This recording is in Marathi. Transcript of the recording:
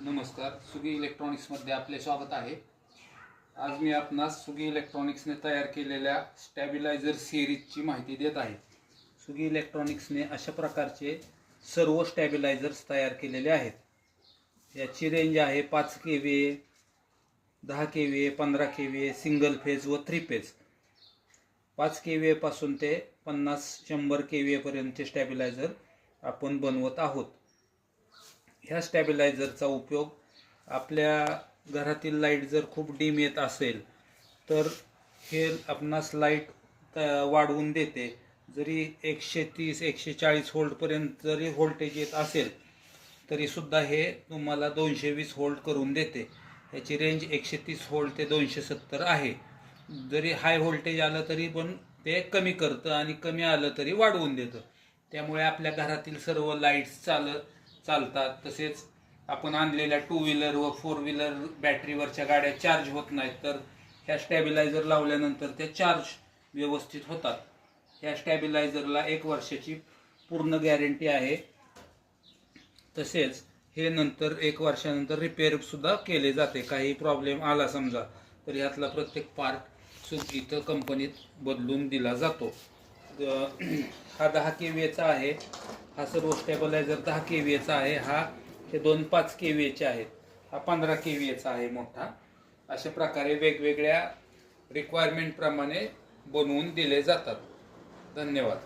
नमस्कार, सुगी इलेक्ट्रॉनिक्समध्ये आपले स्वागत आहे। आज मी आपणास सुगी इलेक्ट्रॉनिक्सने तयार केलेल्या स्टॅबिलायझर सिरीजची माहिती देत आहे। सुगी इलेक्ट्रॉनिक्सने अशा प्रकारचे सर्व स्टॅबिलायझर्स तयार केलेले आहेत। याची रेंज आहे 5 kVA, 10 kVA, 15 kVA, single phase व 3 फेज। 5 kVA पासून ते 50-100 kVA पर्यंतचे स्टॅबिलायझर आपण बनवत आहोत। ह्या स्टॅबिलायझरचा उपयोग आपल्या घरातील लाईट जर खूप डिम येत असेल तर हे आपणास लाईट वाढवून देते। जरी 130-140 व्होल्ट पर्यंत जरी व्होल्टेज येत असेल तरी सुद्धा हे तुम्हाला 220 व्होल्ट करून देते। याची रेंज 130 व्होल्ट ते 270 आहे। जरी हाय व्होल्टेज आलं तरी पण ते कमी करतं आणि कमी आलं तरी वाढवून देतं। त्यामुळे आपल्या घरातील सर्व लाईट्स चालतात। तसेच आपण आणलेल्या 2 व्हीलर व 4 व्हीलर बॅटरीवरच्या गाड्या चार्ज होत नाहीत, तर ह्या स्टॅबिलायझर लावल्यानंतर ते चार्ज व्यवस्थित होतात। ह्या स्टॅबिलायझरला 1 वर्षाची पूर्ण गॅरंटी आहे। तसेच हे नंतर 1 वर्षानंतर रिपेअर सुद्धा केले जाते। काही प्रॉब्लेम आला समजा तर ह्यातला प्रत्येक पार्ट इथं कंपनीत बदलून दिला जातो। हा 10 kVA चा आहे। हा सर्व स्टॅबिलायझर 10 kVA चा आहे। हे 2 5 kVA चे आहेत। हा 15 kVA चा आहे मोठा। अशा प्रकारे वेगवेगळ्या रिक्वायरमेंट प्रमाणे बनवून दिले जातात। धन्यवाद।